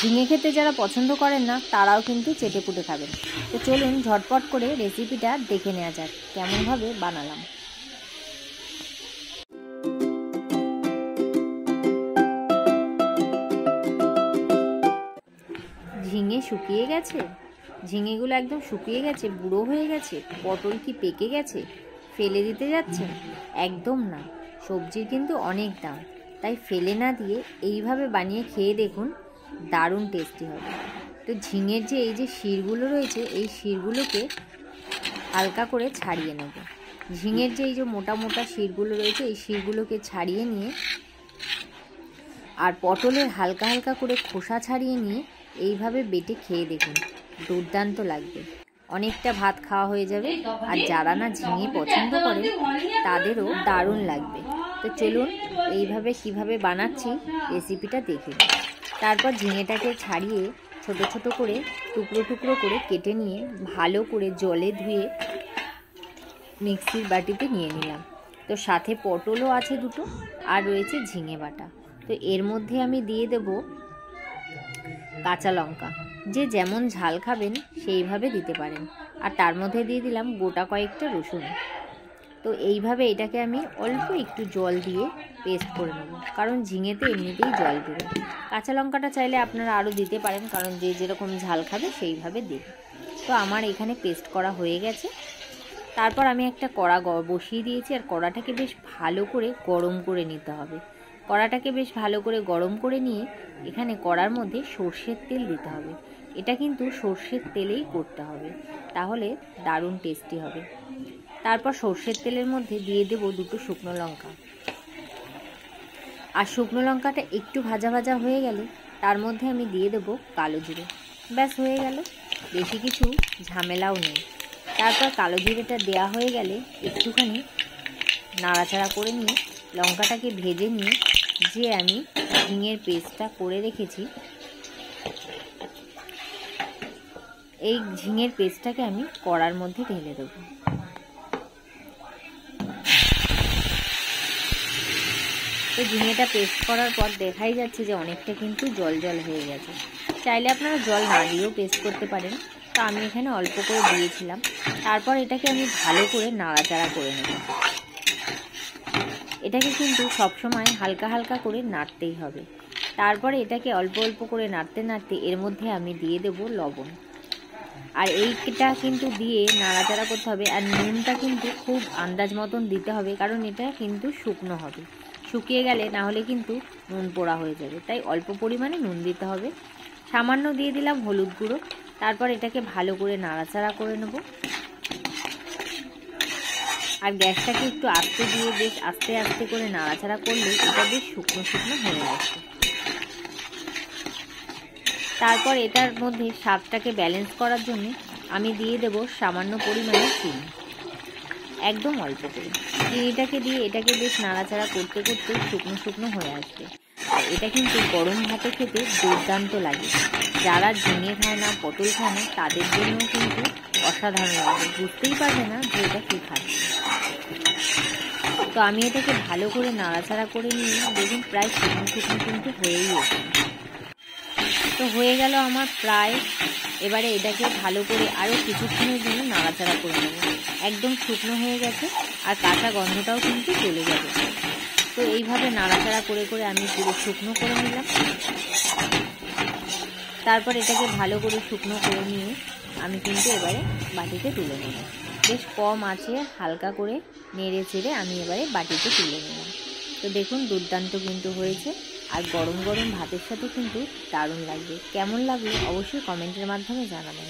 ঝিঙে খেতে যারা পছন্দ করেন না তারাও কিন্তু চেটেপুটে খাবেন। তো চলুন ঝটপট করে রেসিপিটা দেখে নেওয়া যাক কেমনভাবে বানালাম। ঝিঙে শুকিয়ে গেছে, ঝিঙেগুলো একদম শুকিয়ে গেছে, বুড়ো হয়ে গেছে। পটল কি পেকে গেছে, ফেলে দিতে যাচ্ছেন? একদম না, সবজির কিন্তু অনেক দাম, তাই ফেলে না দিয়ে এইভাবে বানিয়ে খেয়ে দেখুন, দারুণ টেস্টি হবে। তো ঝিঙের যে এই যে শিরগুলো রয়েছে, এই শিরগুলোকে হালকা করে ছাড়িয়ে নেব। ঝিঙের যে এই যে মোটা মোটা শিরগুলো রয়েছে, এই শিরগুলোকে ছাড়িয়ে নিয়ে, আর পটলের হালকা হালকা করে খোসা ছাড়িয়ে নিয়ে এইভাবে বেটে খেয়ে দেখুন, দুর্দান্ত লাগবে। অনেকটা ভাত খাওয়া হয়ে যাবে, আর যারা না ঝিঙে পছন্দ করে তাদেরও দারুণ লাগবে। তো চলুন এইভাবে কিভাবে বানাচ্ছি রেসিপিটা দেখে নিন। তারপর ঝিঙেটাকে ছাড়িয়ে ছোট ছোট করে টুকরো টুকরো করে কেটে নিয়ে ভালো করে জলে ধুয়ে মিক্সির বাটিতে নিয়ে নিলাম। তো সাথে পটলও আছে দুটো, আর রয়েছে ঝিঙে বাটা। তো এর মধ্যে আমি দিয়ে দেব কাঁচা লঙ্কা, যে যেমন ঝাল খাবেন সেইভাবে দিতে পারেন, আর তার মধ্যে দিয়ে দিলাম গোটা কয়েকটা রসুন। তো এইভাবে এটাকে আমি অল্প একটু জল দিয়ে পেস্ট করে নেব, কারণ ঝিঙেতে এমনিতেই জল বেরোয়। কাঁচা লঙ্কাটা চাইলে আপনারা আরও দিতে পারেন, কারণ যে যেরকম ঝাল খাবে সেইভাবে দিন। তো আমার এখানে পেস্ট করা হয়ে গেছে। তারপর আমি একটা কড়া বসিয়ে দিয়েছি, আর কড়াটাকে বেশ ভালো করে গরম করে নিতে হবে। কড়াটাকে বেশ ভালো করে গরম করে নিয়ে এখানে কড়ার মধ্যে সর্ষের তেল দিতে হবে। এটা কিন্তু সর্ষের তেলেই করতে হবে, তাহলে দারুণ টেস্টি হবে। তারপর সর্ষের তেলের মধ্যে দিয়ে দেব দুটো শুকনো লঙ্কা, আর শুকনো লঙ্কাটা একটু ভাজা ভাজা হয়ে গেলে তার মধ্যে আমি দিয়ে দেব কালো জিরে। ব্যাস হয়ে গেল, বেশি কিছু ঝামেলাও নেই। তারপর কালো জিরেটা দেওয়া হয়ে গেলে একটুখানি নাড়াচাড়া করে নিয়ে লঙ্কাটাকে ভেজে নিয়ে যে আমি ঝিঙের পেস্টটা করে রেখেছি, এই ঝিঙের পেস্টটাকে আমি কড়ার মধ্যে ঢেলে দেবো। তো ঝিঙেটা পেস্ট করার পর দেখাই যাচ্ছে যে অনেকটা কিন্তু জল জল হয়ে গেছে। চাইলে আপনারা জল না দিয়েও পেস্ট করতে পারেন, তো আমি এখানে অল্প করে দিয়েছিলাম। তারপর এটাকে আমি ভালো করে নাড়াচাড়া করে নেব। এটাকে কিন্তু সবসময় হালকা হালকা করে নাড়তেই হবে। তারপরে এটাকে অল্প অল্প করে নাড়তে নাড়তে এর মধ্যে আমি দিয়ে দেব লবণ, আর এইটা কিন্তু দিয়ে নাড়াচাড়া করতে হবে। আর নুনটা কিন্তু খুব আন্দাজ মতন দিতে হবে, কারণ এটা কিন্তু শুকনো হবে, শুকিয়ে গেলে না হলে কিন্তু নুন পোড়া হয়ে যাবে, তাই অল্প পরিমাণে নুন দিতে হবে। সামান্য দিয়ে দিলাম হলুদ গুঁড়ো। তারপর এটাকে ভালো করে নাড়াচাড়া করে নেব, আর গ্যাসটাকে একটু আস্তে দিয়ে বেশ আস্তে আস্তে করে নাড়াচাড়া করলে এটা বেশ শুকনো শুকনো হয়ে আসবে। তারপর এটার মধ্যে স্বাদটাকে ব্যালেন্স করার জন্য আমি দিয়ে দেব সামান্য পরিমাণে চিনি, একদম অল্প করে। চিনিটাকে দিয়ে এটাকে বেশ নাড়াচাড়া করতে করতে শুকনো শুকনো হয়ে আসবে। আর এটা কিন্তু গরম ভাতে খেতে দুর্দান্ত লাগে। যারা ঝিঙে খায় না, পটল খায় না, তাদের জন্য কিন্তু অসাধারণ লাগে, বুঝতেই পারবে না যে এটা কী খাচ্ছে। তো আমি এটাকে ভালো করে নাড়াচাড়া করে নিয়ে দেখুন প্রায় শুকনো শুকনো কিন্তু হয়েই গেছে। তো হয়ে গেল আমার প্রায়। এবারে এটাকে ভালো করে আরও কিছুক্ষণের জন্য নাড়াচাড়া করে নেব। একদম শুকনো হয়ে গেছে, আর কাঁচা গন্ধটাও কিন্তু চলে যাবে। তো এইভাবে নাড়াচাড়া করে করে আমি পুরো শুকনো করে নিলাম। তারপর এটাকে ভালো করে শুকনো করে নিয়ে আমি কিন্তু এবারে বাটিতে তুলে নেব। বেশ কম আঁচে হালকা করে নেড়ে চেড়ে আমি এবারে বাটিতে তুলে নিলাম। তো দেখুন দুর্দান্ত কিন্তু হয়েছে, আর গরম গরম ভাতের সাথে কিন্তু দারুণ লাগবে। কেমন লাগলো অবশ্যই কমেন্টের মাধ্যমে জানাবেন।